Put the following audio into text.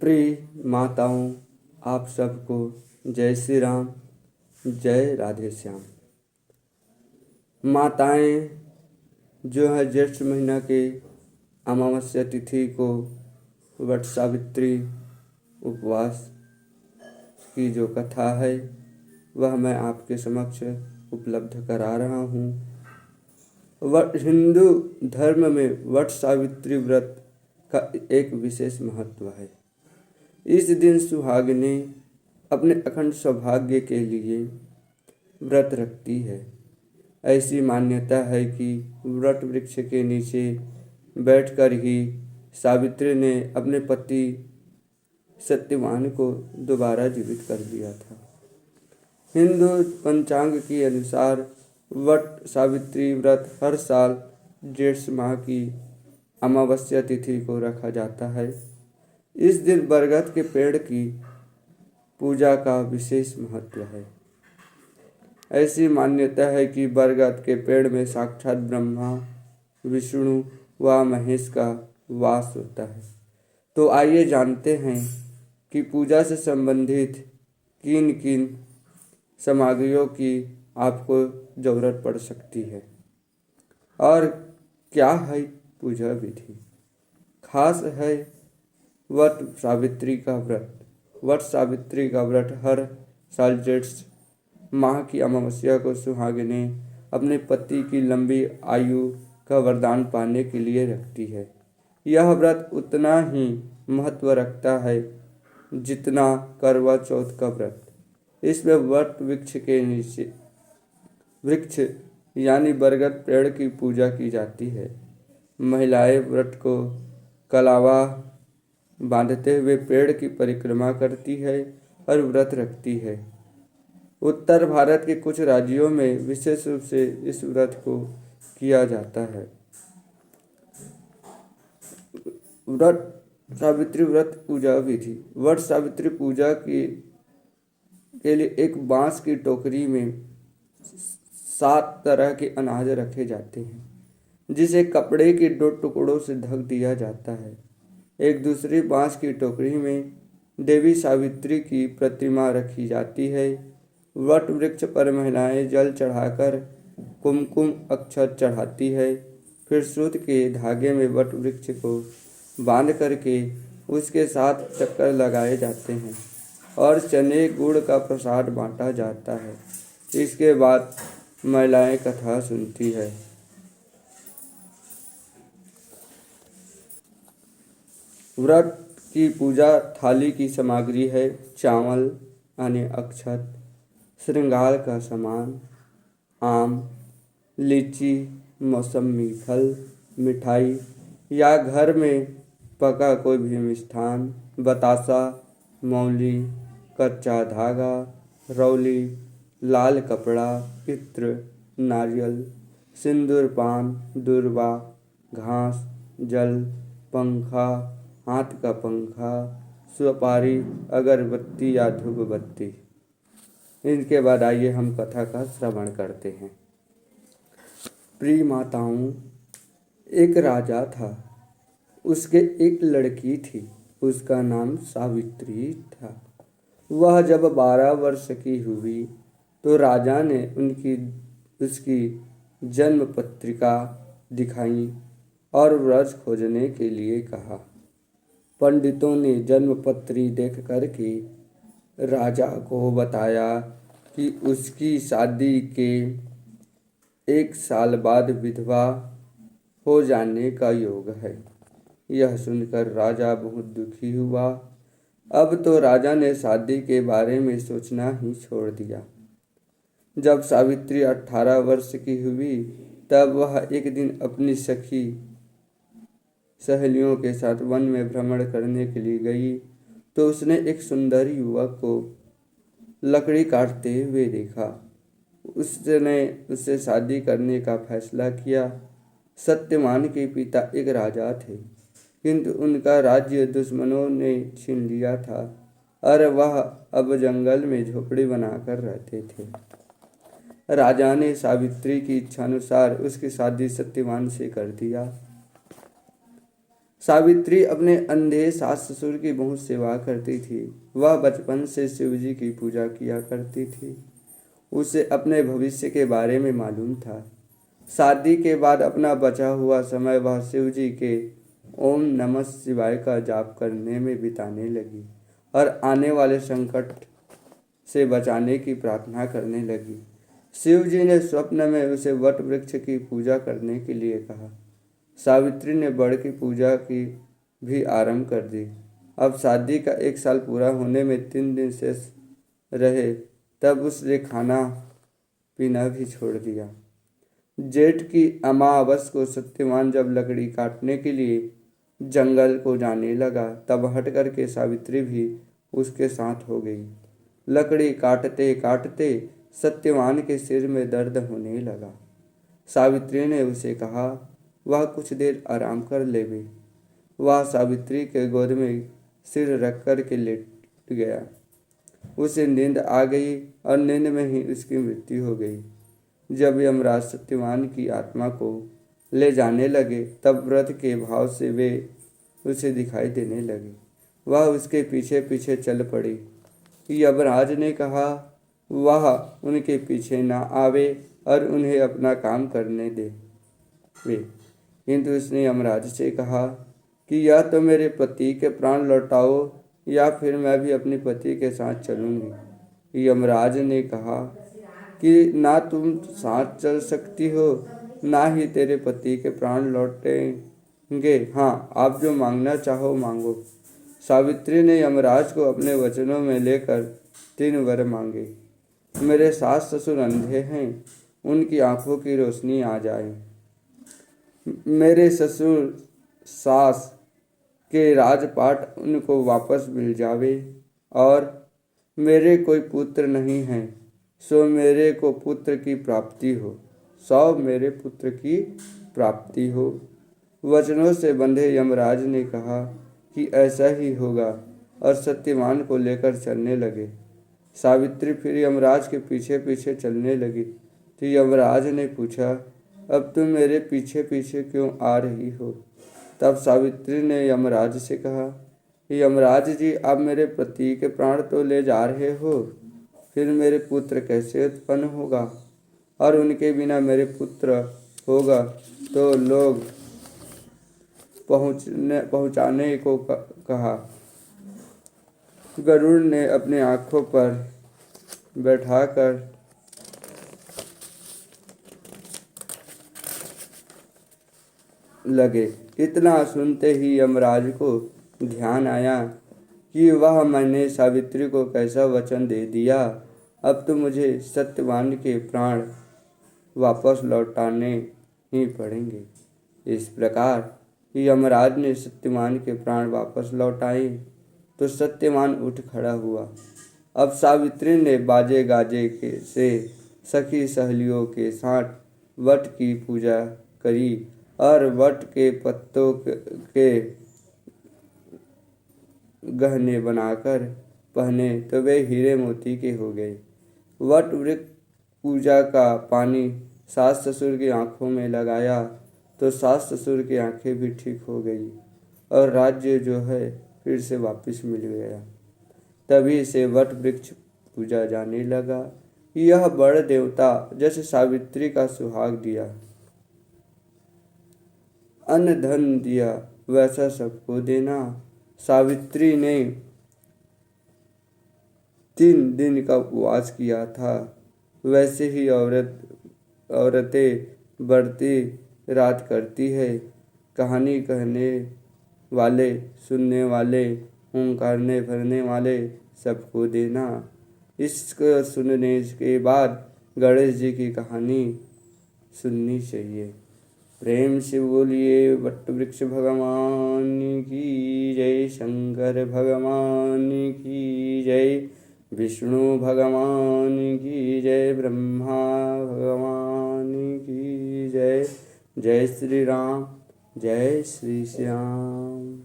प्रिय माताओं, आप सबको जय श्री राम, जय राधे श्याम। माताएं जो है ज्येष्ठ महीना के अमावस्या तिथि को वट सावित्री उपवास की जो कथा है वह मैं आपके समक्ष उपलब्ध करा रहा हूँ। हिंदू धर्म में वट सावित्री व्रत का एक विशेष महत्व है। इस दिन सुहागिनें अपने अखंड सौभाग्य के लिए व्रत रखती है। ऐसी मान्यता है कि वट वृक्ष के नीचे बैठकर ही सावित्री ने अपने पति सत्यवान को दोबारा जीवित कर दिया था। हिंदू पंचांग के अनुसार वट सावित्री व्रत हर साल ज्येष्ठ माह की अमावस्या तिथि को रखा जाता है। इस दिन बरगद के पेड़ की पूजा का विशेष महत्व है। ऐसी मान्यता है कि बरगद के पेड़ में साक्षात ब्रह्मा, विष्णु व महेश का वास होता है। तो आइए जानते हैं कि पूजा से संबंधित किन किन सामग्रियों की आपको ज़रूरत पड़ सकती है और क्या है पूजा विधि। खास है वट सावित्री का व्रत। वट सावित्री का व्रत हर साल ज्येष्ठ माह की अमावस्या को सुहागिनें अपने पति की लंबी आयु का वरदान पाने के लिए रखती है। यह व्रत उतना ही महत्व रखता है जितना करवा चौथ का व्रत। इसमें वट वृक्ष के नीचे वृक्ष यानी बरगद पेड़ की पूजा की जाती है। महिलाएं व्रत को कलावा बांधते हुए पेड़ की परिक्रमा करती है और व्रत रखती है। उत्तर भारत के कुछ राज्यों में विशेष रूप से इस व्रत को किया जाता है। वट सावित्री व्रत पूजा विधि। वट सावित्री पूजा के लिए एक बांस की टोकरी में 7 तरह के अनाज रखे जाते हैं, जिसे कपड़े के 2 टुकड़ों से ढक दिया जाता है। एक दूसरी बांस की टोकरी में देवी सावित्री की प्रतिमा रखी जाती है। वट वृक्ष पर महिलाएं जल चढ़ाकर कुमकुम अक्षत चढ़ाती है। फिर सूत के धागे में वट वृक्ष को बांध करके उसके साथ चक्कर लगाए जाते हैं और चने गुड़ का प्रसाद बांटा जाता है। इसके बाद महिलाएं कथा सुनती है। व्रत की पूजा थाली की सामग्री है चावल यानी अक्षत, श्रृंगार का सामान, आम, लीची, मौसमी फल, मिठाई या घर में पका कोई भी मिष्ठान, बतासा, मौली, कच्चा धागा, रौली, लाल कपड़ा, इत्र, नारियल, सिंदूर, पान, दूर्वा, घास, जल, पंखा, हाथ का पंखा, सुपारी, अगरबत्ती या धूप बत्ती। इनके बाद आइए हम कथा का श्रवण करते हैं। प्रिय माताओं, एक राजा था। उसके एक लड़की थी, उसका नाम सावित्री था। वह जब 12 वर्ष की हुई तो राजा ने उसकी जन्म पत्रिका दिखाई और व्रत खोजने के लिए कहा। पंडितों ने जन्म पत्री देख कर के राजा को बताया कि उसकी शादी के 1 साल बाद विधवा हो जाने का योग है। यह सुनकर राजा बहुत दुखी हुआ। अब तो राजा ने शादी के बारे में सोचना ही छोड़ दिया। जब सावित्री 18 वर्ष की हुई तब वह एक दिन अपनी सखी सहेलियों के साथ वन में भ्रमण करने के लिए गई तो उसने एक सुंदर युवक को लकड़ी काटते हुए देखा। उसने उससे शादी करने का फैसला किया। सत्यवान के पिता एक राजा थे, किंतु उनका राज्य दुश्मनों ने छीन लिया था और वह अब जंगल में झोपड़ी बनाकर रहते थे। राजा ने सावित्री की इच्छानुसार उसकी शादी सत्यवान से कर दिया। सावित्री अपने अंधे सास ससुर की बहुत सेवा करती थी। वह बचपन से शिव जी की पूजा किया करती थी। उसे अपने भविष्य के बारे में मालूम था। शादी के बाद अपना बचा हुआ समय वह शिव जी के ओम नमः शिवाय का जाप करने में बिताने लगी और आने वाले संकट से बचाने की प्रार्थना करने लगी। शिव जी ने स्वप्न में उसे वट वृक्ष की पूजा करने के लिए कहा। सावित्री ने बड़ की पूजा की भी आरंभ कर दी। अब शादी का 1 साल पूरा होने में 3 दिन शेष रहे तब उसने खाना पीना भी छोड़ दिया। जेठ की अमावस को सत्यवान जब लकड़ी काटने के लिए जंगल को जाने लगा तब हट करके सावित्री भी उसके साथ हो गई। लकड़ी काटते काटते सत्यवान के सिर में दर्द होने लगा। सावित्री ने उसे कहा वह कुछ देर आराम कर लेवे। वह सावित्री के गोद में सिर रख कर के लेट गया। उसे नींद आ गई और नींद में ही उसकी मृत्यु हो गई। जब यमराज सत्यवान की आत्मा को ले जाने लगे तब व्रत के भाव से वे उसे दिखाई देने लगे। वह उसके पीछे पीछे चल पड़ी। यमराज ने कहा वह उनके पीछे ना आवे और उन्हें अपना काम करने दे वे। किंतु उसने यमराज से कहा कि या तो मेरे पति के प्राण लौटाओ या फिर मैं भी अपने पति के साथ चलूंगी। यमराज ने कहा कि ना तुम साथ चल सकती हो ना ही तेरे पति के प्राण लौटेंगे। हाँ, आप जो मांगना चाहो मांगो। सावित्री ने यमराज को अपने वचनों में लेकर 3 वर मांगे। मेरे सास ससुर अंधे हैं, उनकी आंखों की रोशनी आ जाए। मेरे ससुर सास के राजपाट उनको वापस मिल जावे और मेरे कोई पुत्र नहीं है सो मेरे को पुत्र की प्राप्ति हो। मेरे पुत्र की प्राप्ति हो। वचनों से बंधे यमराज ने कहा कि ऐसा ही होगा और सत्यवान को लेकर चलने लगे। सावित्री फिर यमराज के पीछे पीछे चलने लगी तो यमराज ने पूछा अब तुम मेरे पीछे पीछे क्यों आ रही हो। तब सावित्री ने यमराज से कहा यमराज जी, आप मेरे पति के प्राण तो ले जा रहे हो, फिर मेरे पुत्र कैसे उत्पन्न होगा और उनके बिना मेरे पुत्र होगा तो लोग पहुँचाने को कहा। गरुड़ ने अपने आँखों पर बैठाकर लगे। इतना सुनते ही यमराज को ध्यान आया कि वह मैंने सावित्री को कैसा वचन दे दिया। अब तो मुझे सत्यवान के प्राण वापस लौटाने ही पड़ेंगे। इस प्रकार यमराज ने सत्यवान के प्राण वापस लौटाए तो सत्यवान उठ खड़ा हुआ। अब सावित्री ने बाजे गाजे से सखी सहेलियों के साथ वट की पूजा करी और वट के पत्तों के गहने बनाकर पहने तो वे हीरे मोती के हो गए। वट वृक्ष पूजा का पानी सास ससुर की आंखों में लगाया तो सास ससुर की आंखें भी ठीक हो गई और राज्य जो है फिर से वापस मिल गया। तभी से वट वृक्ष पूजा जाने लगा। यह बड़ देवता जैसे सावित्री का सुहाग दिया, अन्न धन दिया, वैसा सबको देना। सावित्री ने 3 दिन का उपवास किया था। वैसे ही औरतें बढ़ती रात करती है। कहानी कहने वाले, सुनने वाले, हुंकारने भरने वाले सबको देना। इसको सुनने के बाद गणेश जी की कहानी सुननी चाहिए। प्रेम से बोलिए वट वृक्ष भगवान की जय, शंकर भगवान की जय, विष्णु भगवान की जय, ब्रह्मा भगवान की जय। जय श्री राम, जय श्री श्याम।